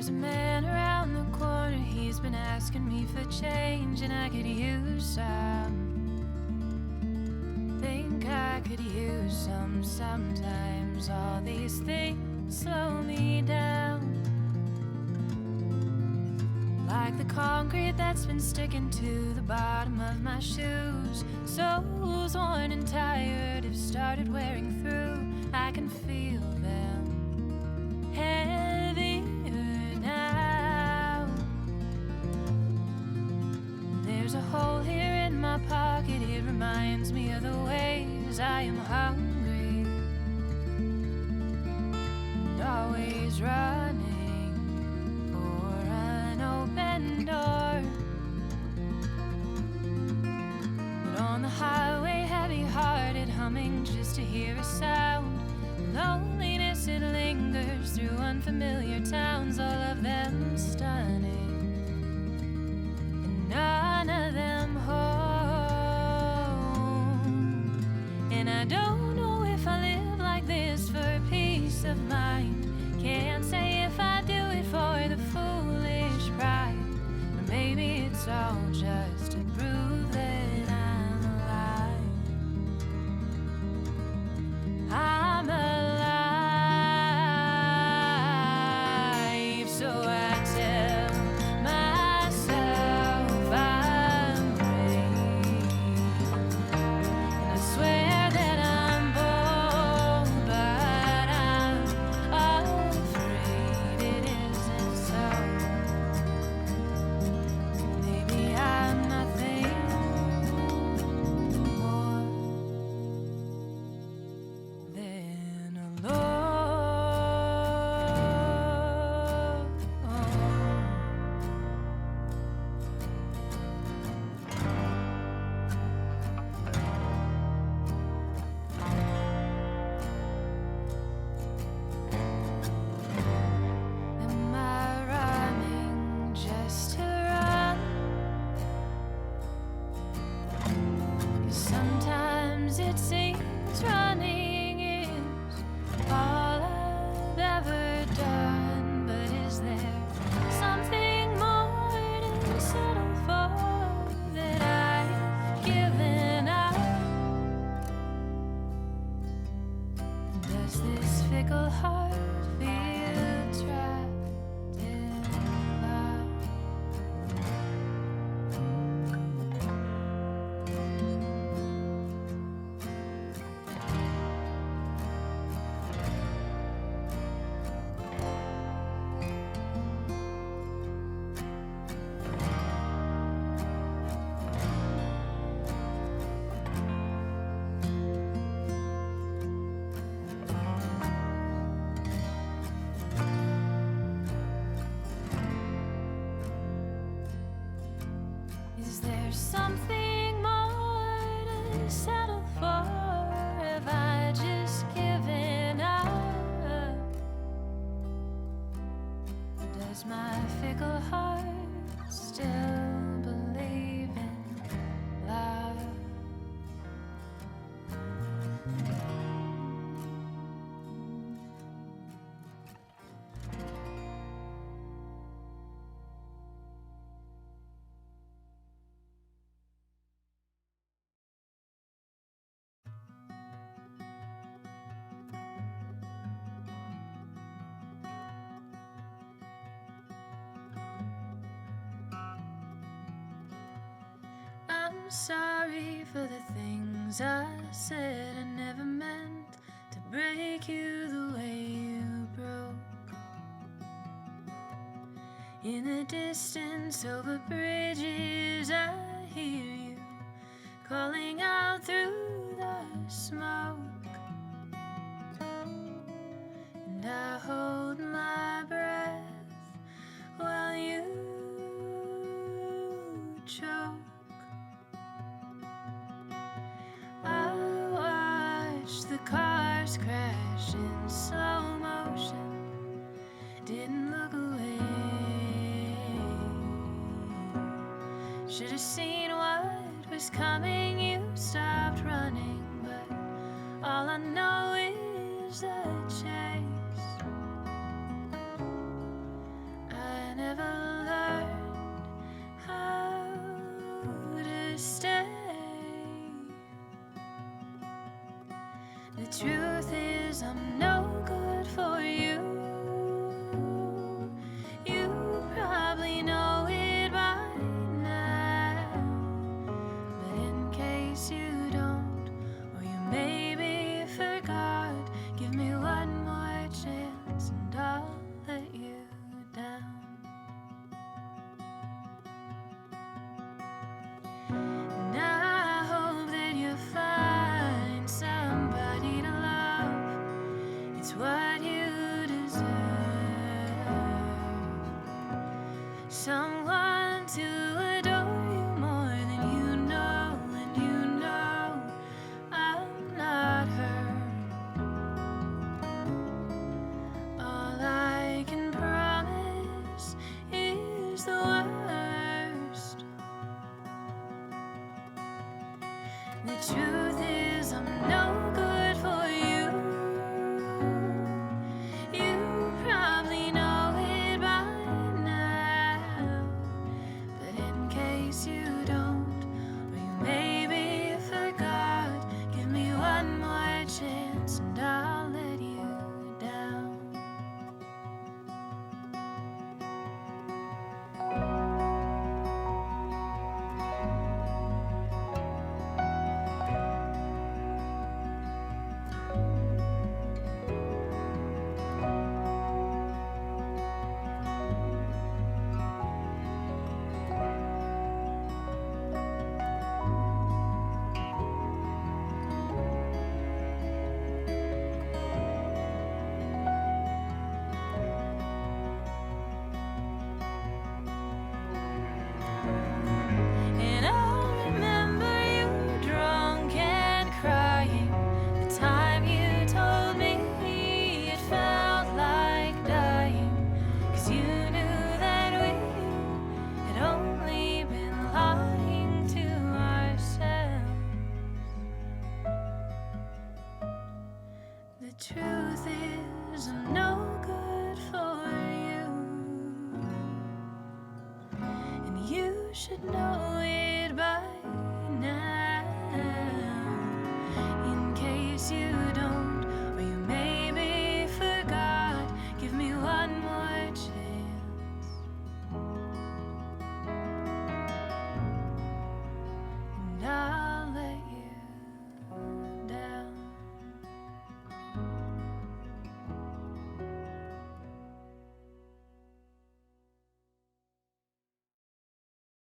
There's a man around the corner, he's been asking me for change, and I could use some. Think I could use some sometimes. All these things slow me down, like the concrete that's been sticking to the bottom of my shoes. Soles worn and tired have started wearing through. I can feel them heavier now. There's a hole here in my pocket, it reminds me of the ways I am hungry and always running for an open door. But on the highway, heavy-hearted, humming just to hear a sound. Loneliness, it lingers through unfamiliar towns, all of them stunning, and none of them home. And I don't know if I live like this for peace of mind. Can't say if I do it for the foolish pride, or maybe it's all just to prove that I'm alive. I'm alive, so I tell myself I'm brave, and I swear that I'm bold, but I'm afraid it isn't so. Maybe I'm nothing more than alone. Am I running just to run? 'Cause sometimes it seems running is all I've ever done. But is there something more to settle for that I've given up? Does this fickle heart feel trapped in love? Is there something more to settle for? Have I just given up? Does my fickle heart still believe in love? I'm sorry for the things I said. I never meant to break you the way you broke. In the distance over bridges, I hear you calling out through the smoke. And I hold my breath while you choke. I watched the cars crash in slow motion, didn't look away. Should have seen what was coming, you stopped running, but all I know is the chase. I someone to adore you more than you know, and you know I'm not her. All I can promise is the worst. The truth is I'm no good for you. You probably know it by now, but in case you don't, or you maybe forgot, give me one more chance and I'll let you down. And I remember you drunk and crying the time you told me it felt like dying, 'cause you knew that we had only been lying to ourselves. The truth is I'm no good for you, and you should know